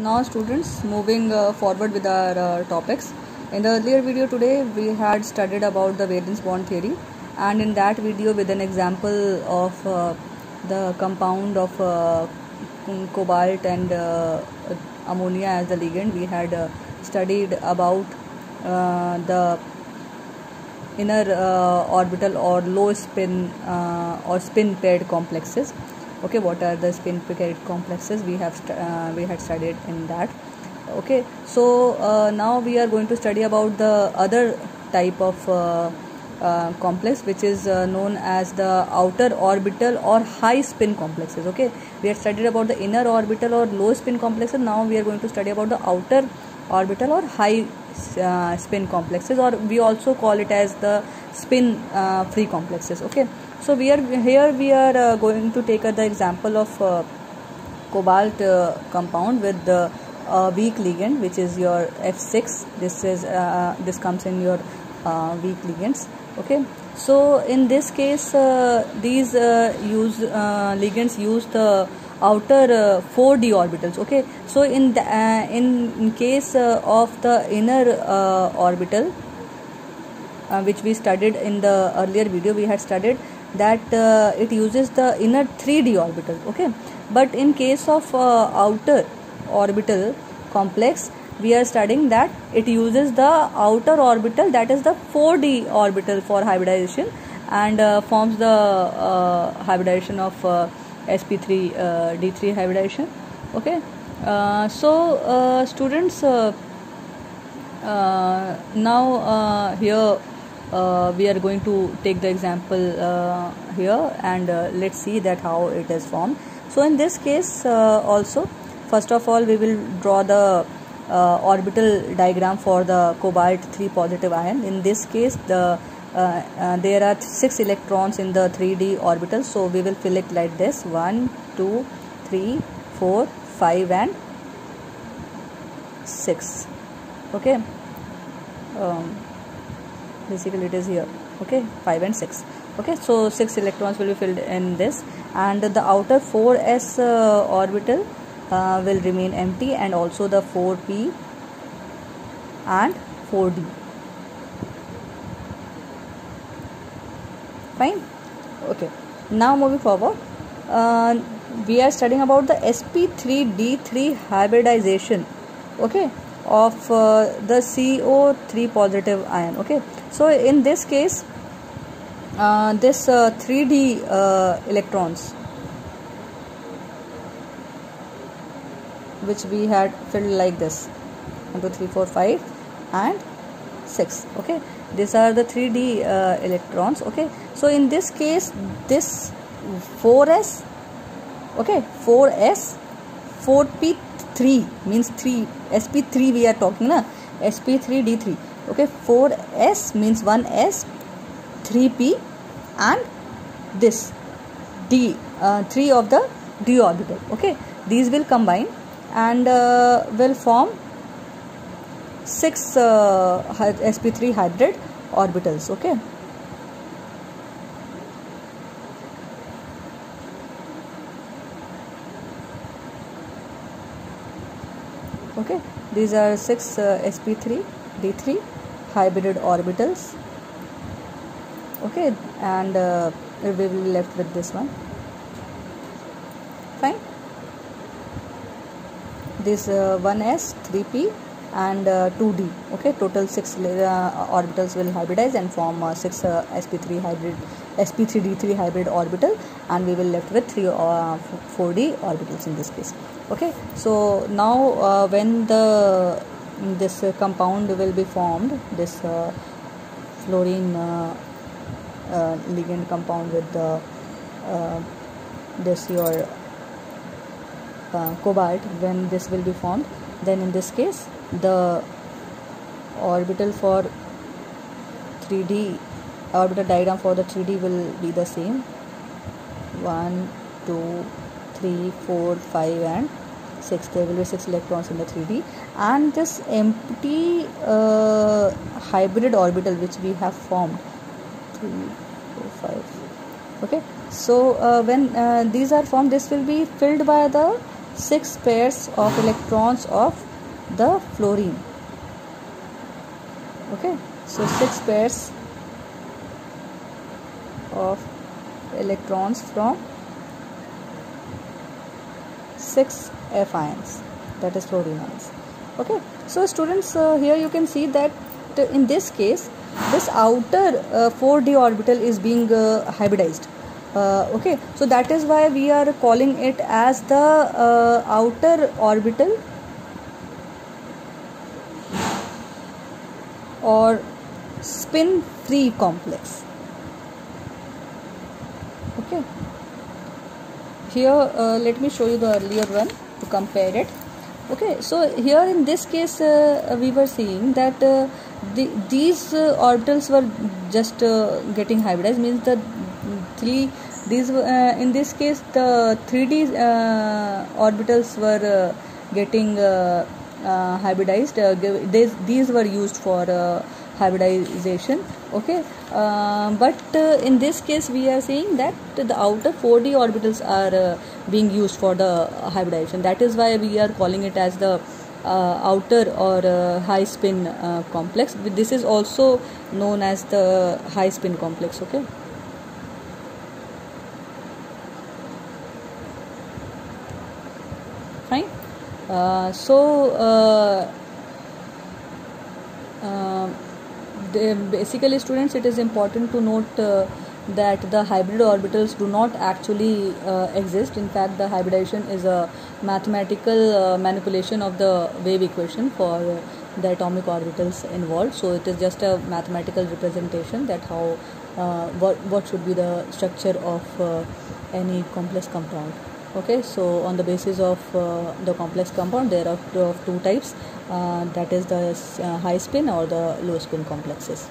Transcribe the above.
Now students, moving forward with our topics. In the earlier video today we had studied about the valence bond theory, and in that video with an example of the compound of cobalt and ammonia as the ligand, we had studied about the inner orbital or low spin or spin paired complexes. Okay, what are the spin paired complexes? We had studied in that. Okay, so now we are going to study about the other type of complex, which is known as the outer orbital or high spin complexes. Okay, we had studied about the inner orbital or low spin complexes. Now we are going to study about the outer orbital or high spin complexes, or we also call it as the spin free complexes. Okay, so we are going to take the example of cobalt compound with the weak ligand, which is your F6. This comes in your weak ligands. Okay, so in this case these ligands use the outer 4d orbitals. Okay, so in case of the inner orbital, which we studied in the earlier video, we had studied that it uses the inner 3d orbital. Okay, but in case of outer orbital complex, we are studying that it uses the outer orbital, that is the 4d orbital for hybridization, and forms the hybridization of sp3 d3 hybridization. Okay, so students, now here we are going to take the example here, and let's see that how it is formed. So in this case also, first of all we will draw the orbital diagram for the cobalt 3 positive ion. In this case there are 6 electrons in the 3d orbital, so we will fill it like this: 1 2 3 4 5 and 6. Okay, basically it is here. Okay, 5 and 6. Okay, so 6 electrons will be filled in this, and the outer 4s orbital will remain empty, and also the 4p and 4d. Fine. Okay, now moving forward, we are studying about the sp3d3 hybridization. Okay, of the CO3 positive ion. Okay, so in this case this 3d electrons which we had filled like this: 1 2 3 4 5 and 6. Okay, these are the 3d electrons. Okay, so in this case this 4s, okay, 4s 4p3 means 3 sp3 we are talking na, sp3d3. okay, 4s means 1s, 3p and this d, 3 of the d orbital. Okay, these will combine and will form 6 sp3 hybrid orbitals. Okay, okay, these are 6 sp3 d3 hybrid orbitals. Okay, and we will be left with this one. Fine. This 1s, 3p and 2d. Okay, total 6 orbitals will hybridize and form 6 sp3d3 hybrid orbital, and we will left with 3 4d orbitals in this case. Okay, so now when this compound will be formed, this fluorine ligand compound with the this your cobalt, when this will be formed, then in this case the orbital for 3d orbital diagram for the 3d will be the same: 1 2 3 4 5 and 6. There will be 6 electrons in the 3d, and this empty hybrid orbital which we have formed, 3 4 5. Okay, so when these are formed, this will be filled by the 6 pairs of electrons of the fluorine. Okay, so 6 pairs of electrons from 6 F ions, that is fluorine ions. Okay, so students, here you can see that in this case this outer 4d orbital is being hybridized. Okay, so that is why we are calling it as the outer orbital or spin free complex. Okay, here let me show you the earlier one to compare it. Okay, so here in this case we were seeing that these orbitals were just getting hybridized, means the in this case the 3d orbitals were getting hybridized. These were used for hybridization. Okay, but in this case we are saying that the outer 4d orbitals are being used for the hybridization. That is why we are calling it as the outer or high spin complex. This is also known as the high spin complex. Okay, fine. Basically students, it is important to note that the hybrid orbitals do not actually exist. In fact, the hybridization is a mathematical manipulation of the wave equation for the atomic orbitals involved. So it is just a mathematical representation that how what should be the structure of any complex compound. Okay, so on the basis of the complex compound, there are two types, that is the high spin or the low spin complexes.